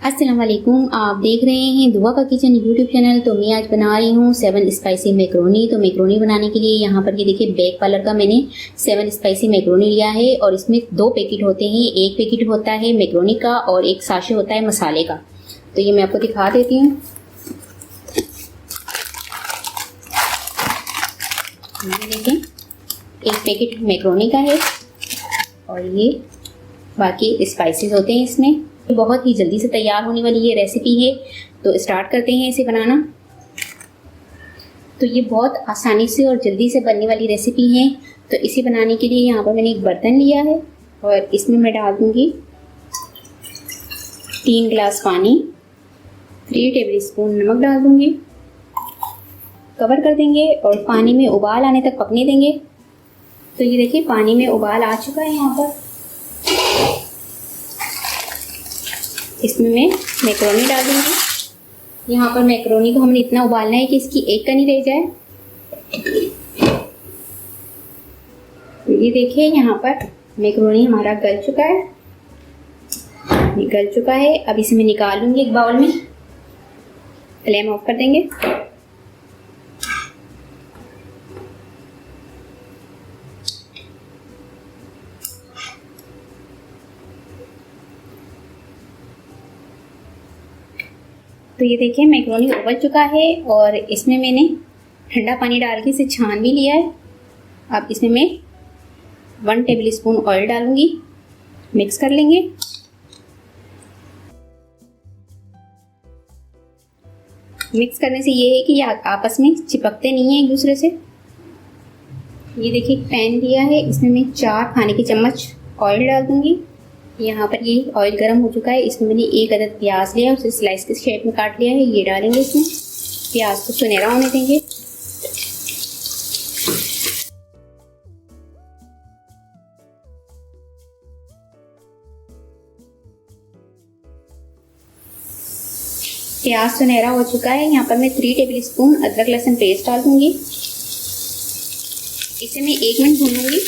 अस्सलाम वालेकुम। आप देख रहे हैं दुआ का किचन यूट्यूब चैनल। तो मैं आज बना रही हूँ 7 स्पाइसी मैक्रोनी। तो मैक्रोनी बनाने के लिए यहाँ पर ये देखिए बैग कलर का मैंने 7 स्पाइसी मैक्रोनी लिया है और इसमें 2 पैकेट होते हैं। एक पैकेट होता है मैक्रोनी का और एक साशे होता है मसाले का। तो ये मैं आपको दिखा देती हूँ। ये देखें, एक पैकेट मैक्रोनी का है और ये बाकी स्पाइसेस होते हैं इसमें। बहुत ही जल्दी से तैयार होने वाली ये रेसिपी है। तो स्टार्ट करते हैं इसे बनाना। तो ये बहुत आसानी से और जल्दी से बनने वाली रेसिपी है। तो इसे बनाने के लिए यहाँ पर मैंने एक बर्तन लिया है और इसमें मैं डाल दूँगी 3 गिलास पानी, 3 टेबल स्पून नमक डाल दूँगी, कवर कर देंगे और पानी में उबाल आने तक पकने देंगे। तो ये देखिए पानी में उबाल आ चुका है। यहाँ पर इसमें मैं मैक्रोनी डाल दूँगी। यहाँ पर मैक्रोनी को हमने इतना उबालना है कि इसकी एक कनी रह जाए। तो ये देखिए यहाँ पर मैक्रोनी हमारा गल चुका है, गल चुका है। अब इसे मैं निकाल लूँगी एक बाउल में। फ्लेम ऑफ कर देंगे। तो ये देखिए मैक्रोनी उबल चुका है और इसमें मैंने ठंडा पानी डाल के इसे छान भी लिया है। अब इसमें मैं 1 टेबल स्पून ऑयल डालूंगी। मिक्स कर लेंगे। मिक्स करने से ये है कि ये आपस में चिपकते नहीं हैं एक दूसरे से। ये देखिए पैन लिया है, इसमें मैं 4 खाने के चम्मच ऑयल डाल दूंगी। यहाँ पर ये ऑयल गर्म हो चुका है। इसमें मैंने 1 अदद प्याज लिया, उसे स्लाइस के शेप में काट लिया है। ये डालेंगे इसमें। प्याज को सुनहरा होने देंगे। प्याज सुनहरा हो चुका है। यहाँ पर मैं 3 टेबल स्पून अदरक लहसुन पेस्ट डाल दूंगी। इसे मैं 1 मिनट भूनूंगी।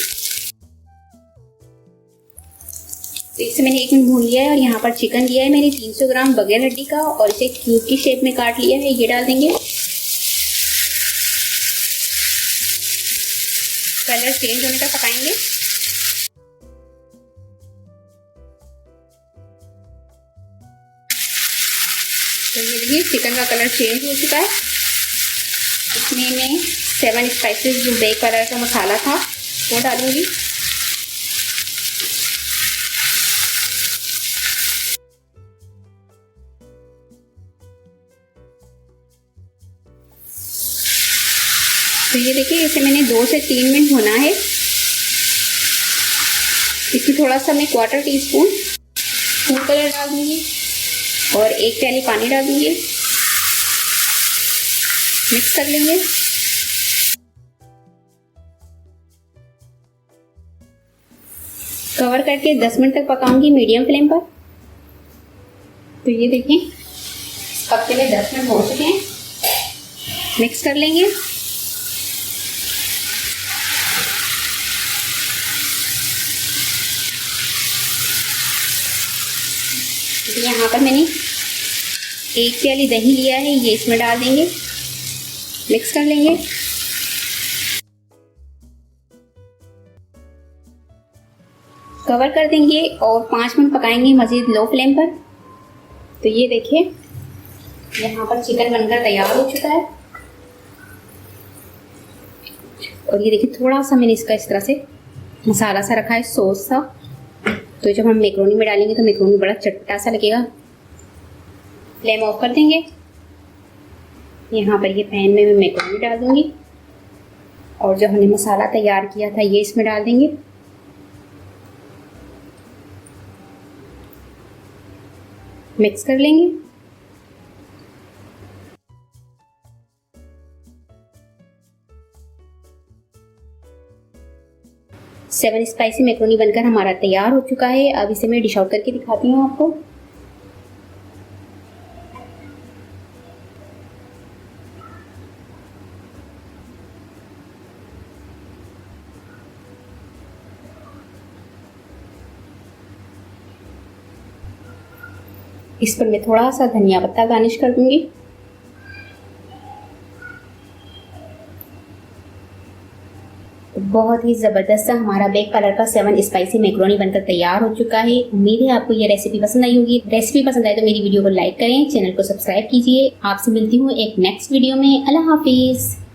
तो इसे मैंने 1 मिनट भून लिया है और यहाँ पर चिकन लिया है मैंने 300 ग्राम बगैर हड्डी का और इसे क्यूब की शेप में काट लिया है। ये डाल देंगे। कलर चेंज होने तक पकाएंगे। तो ये देखिए चिकन का कलर चेंज हो चुका है। इसमें मैं 7 स्पाइसेस जो बैग कलर का मसाला था वो डालूंगी। तो ये देखिए इसे मैंने 2 से 3 मिनट भुना है। इसमें थोड़ा सा मैं 1/4 टीस्पून फूड कलर डाल दूंगी और 1 प्याली पानी डाल दूंगी। मिक्स कर लेंगे। कवर करके 10 मिनट तक पकाऊंगी मीडियम फ्लेम पर। तो ये देखिए पकते में 10 मिनट हो चुके हैं। मिक्स कर लेंगे। यहाँ पर मैंने 1 प्याली दही लिया है, ये इसमें डाल देंगे। मिक्स कर लेंगे। कवर कर देंगे और 5 मिनट पकाएंगे मज़ीद लो फ्लेम पर। तो ये देखिए यहाँ पर चिकन बनकर तैयार हो चुका है और ये देखिए थोड़ा सा मैंने इसका इस तरह से मसाला सा रखा है, सॉस सा। तो जब हम मैक्रोनी में डालेंगे तो मैक्रोनी बड़ा चटपटा सा लगेगा। फ्लेम ऑफ कर देंगे। यहाँ पर ये पैन में मैं मैक्रोनी डाल दूंगी और जो हमने मसाला तैयार किया था ये इसमें डाल देंगे। मिक्स कर लेंगे। सेवन स्पाइसी मैक्रोनी बनकर हमारा तैयार हो चुका है। अब इसे मैं डिश आउट करके दिखाती हूँ आपको। इस पर मैं थोड़ा सा धनिया पत्ता गार्निश कर दूंगी। बहुत ही ज़बरदस्त सा हमारा बेक पार्लर का 7 स्पाइसी मैक्रोनी बनकर तैयार हो चुका है। उम्मीद है आपको ये रेसिपी पसंद आई होगी। रेसिपी पसंद आए तो मेरी वीडियो को लाइक करें, चैनल को सब्सक्राइब कीजिए। आपसे मिलती हूँ एक नेक्स्ट वीडियो में। अल्लाह हाफिज़।